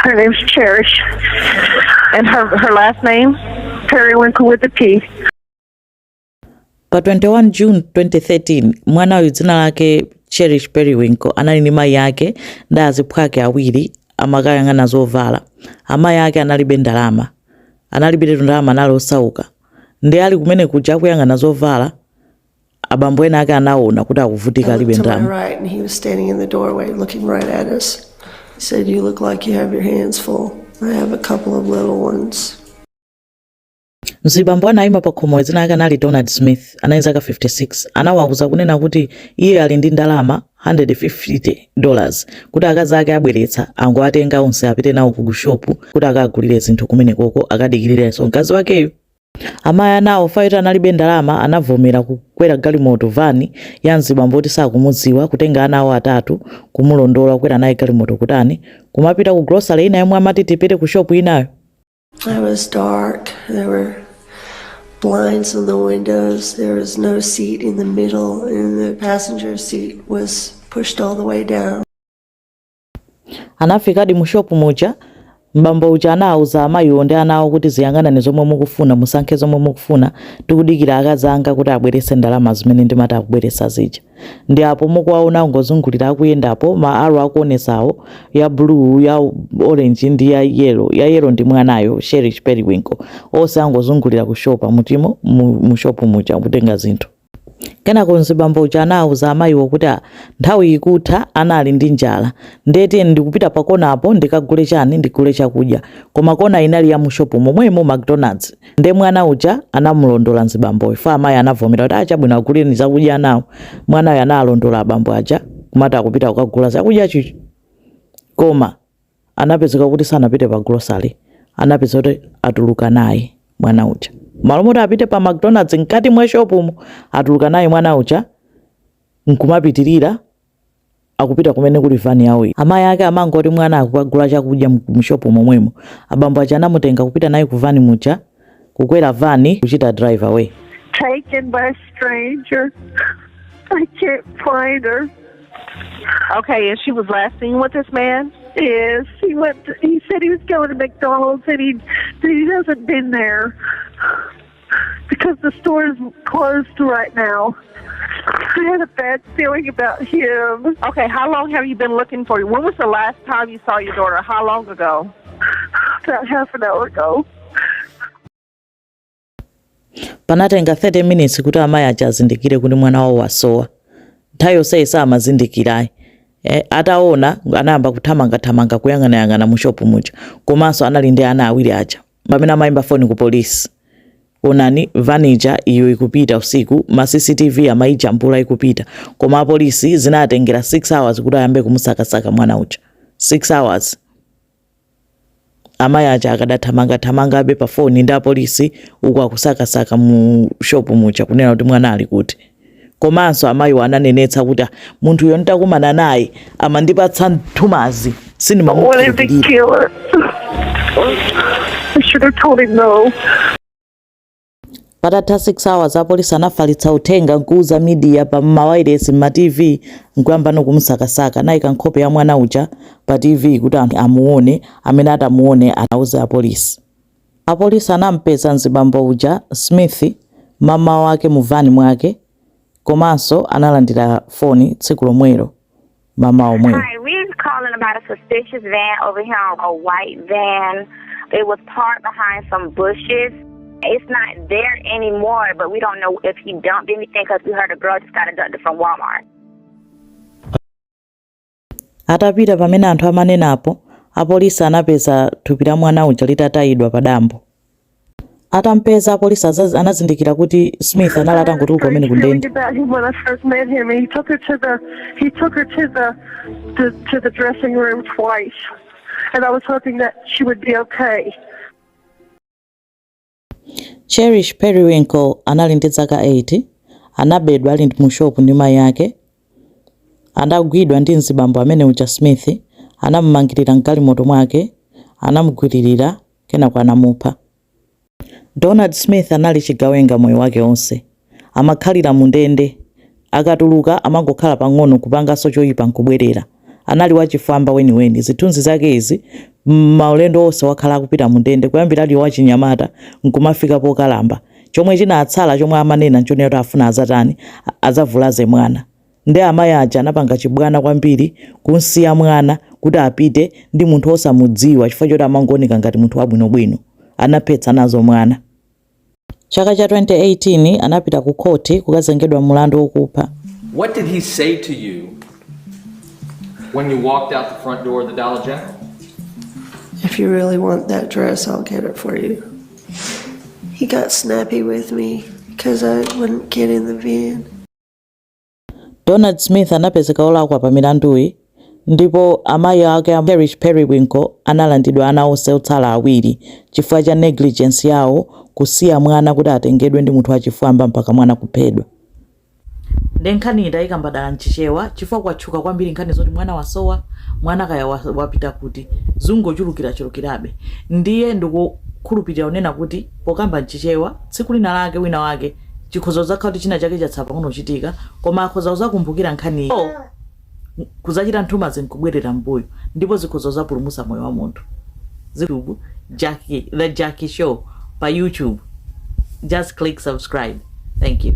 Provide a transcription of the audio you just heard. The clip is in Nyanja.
Her name's Cherish. And her last name? Perrywinkle with a P. Pa 21 June 2013, mwana uyu dzina lake Cherish Perrywinkle anali ndi mayi yake ndi aziphwake awiri amakayang'ana zovala. Amayi ake analibe ndalama. Analibe ndalama nali osauka. Ndi ali kumene kuja kuyang'ana zovala, abambo ena ake anaona kuti akuvutika alibe ndalama. Right, and he was standing in the doorway looking right at us. He said, "You look like you have your hands full. I have a couple of little ones." Mzibambo anayima pa khomo dzina lake anali Donald Smith, anali zaka 56. Anawawuza kunena kuti iye ali ndi ndalama $150 kuti akazi ake abweretsa angowatenga onse apite nawo ku shopu kuti akagulire zinthu kumene koko akadikirirenso mkazi wakeyo. Amayi anawo faita analibe ndalama anavomera kukwera galimoto vani ya mzibambo kuti sakumudziwa kutenga anawo atatu kumulondola kukwera naye galimoto kutani kumapita ku grocery ina yomwe amati tipite ku shopu inayo. It was dark. There were blinds on the windows. There was no seat in the middle, and the passenger seat was pushed all the way down. Anafika di mu shopu muja, mbambo uja anawuza amayiwo ndi anawo kuti ziyang'anani zomwe mukufuna musankhe zomwe mukufuna tikudikira akazi anga kuti abweretse ndalama zimene ndimati akubweretsa zija. Ndi apo mukuwaona ngozungulira akuyendapo ma aro akuonesawo ya blue ya orange ndi ya yellow ndi mwanayo Cherish Perrywinkle onse angozungulira ku shopa mutimo mu shopu muja kutenga zinthu. Kenako mzibambo uja anawuza amayiwo kuti nthawi ikutha anali ndi njala ndeti ndikupita pakona apo ndikagule chani ndigule chakudya koma kona inali ya mu shopu momwemo McDonald's. Nde mwana uja anamulondola mzibambo ifa amayi anavomera kuti achabwino aguleni zakudya nawo. Mwana uyu analondola abambo aja kumati akupita kukagula zakudya chichi koma anapezeka kuti sanapite pa grocery anapeza kuti atuluka naye mwana uja. Malomota apite pa McDonald's nkati mwa shopu atuluka naye mwana uja nkumapitirira akupita kumene kuli vani yawo. Amayi ake amangoti mwana akugula chakudya mu shopu momwemo. Abambo aja anamutenga kupita naye ku vani muja kukwera vani kuchita drive away. Taken by a stranger. I can't find her. Okay, and she was last seen with this man? Yes, he said he was going to McDonald's and he hasn't been there because the store is closed right now. I had a bad feeling about him. Okay, how long have you been looking for you? When was the last time you saw your daughter? How long ago? About half an hour ago. Panatenga 30 minutes kuti amayi aja azindikire kuti mwana wawo wasowa. Nthawi yonse samazindikirayi. Ataona anayamba kuthamanga kuyang'ana mu shopu muja. Komanso anali ndi ana awiri aja. Pamene amayimba foni ku polisi. Onani vanija iyo ikupita usiku, ma CCTV amayijambula ikupita. Koma polisi zinatengera 6 hours kuti ayambe kumusakasaka mwana uja. 6 hours. Amayi aja akadathamanga abe pa foni ndi polisi uku akusakasaka mu shopu muja kunena kuti mwana ali kuti. Komanso amayi ananenetsa kuti munthu uyo nditakumana naye amandipatsa nthumazi sinimamukhulupirira. I should have told him no. Patatha 6 hours apolisi anafalitsa uthenga nkuuza media pa mawayilesi ma TV nkuyamba nokumusakasaka nayika nkhope ya mwana uja pa TV kuti amuone amene atamuone anauza apolisi. Apolisi anampeza mzibambo uja Smith mama wake mu vani mwake komanso analandira foni tsiku lomwelo mama omwe. Hi, we're calling about a suspicious van over here, a white van. It was parked behind some bushes. It's not there anymore, but we don't know if he dumped anything because we heard a girl just got abducted from Walmart. Atapita pamene anthu amanenapo, apolisi anapeza thupi la mwana uja litatayidwa pa dambo. Atampeza apolisi anazindikira kuti Smith anali atangotuluka kumene kundende. When I first met him, he took her to the dressing room twice, and I was hoping that she would be okay. Cherish Perrywinkle anali ndi zaka 80, anabedwa ali mu shopu ndi mayi yake. Anagwidwa ndi mzibambo amene uja Smith, anamumangirira mgalimoto mwake, anamugwiririra kenako anamupha. Donald Smith anali chigawenga moyo wake onse. Amakhalira mu ndende. Akatuluka amangokhala pang'ono kupanganso choyipa nkubwerera. Anali wachifamba weniweni. Zithunzi zake izi maulendo onse wakhala kupita mundende kuyambira ali wachinyamata nkumafika pokalamba chomwe chinatsala chomwe amanena nchone kuti afuna azatani azavulaze mwana ndi amayi aja anapanga chibwana kwambiri kunsiya mwana kuti apite ndi munthu osamudziwa chifukwa choti amangooneka ngati munthu wabwinobwino anaphetsa nazo mwana. Chaka cha 2018 anapita ku koti kukazengedwa mulandu wokupha. What did he say to you when you walked out the front door of the Dollar General? If you really want that dress, I'll get it for you. He got snappy with me because I wouldn't get in the van. Donald Smith anapezeka olakwa pa milanduyi ndipo amayi ake a Cherish Perrywinkle analandidwa ana onse otsala awiri chifukwa cha negligence yawo kusiya mwana kuti atengedwe ndi munthu wachifwamba mpaka mwana kuphedwa. Ndenkhani idayika mbadala mchichewa chifukwa kwatchuka kwambiri nkhani zoti mwana wasowa mwana kaya wapita kuti zungochulukirabe ndiye ndikukhulupirira unena kuti pokamba mchichewa tsiku lina lake wina wake chikhozo zakhala china chake chatsapa kunochitika koma akhoza uzakumbukira nkhani kuzachita nthuma zinkubwerera mbuyo ndipo zikhozo zapulumusa moyo wa munthu. YouTube The Jackie Show pa YouTube. Just click subscribe. Thank you.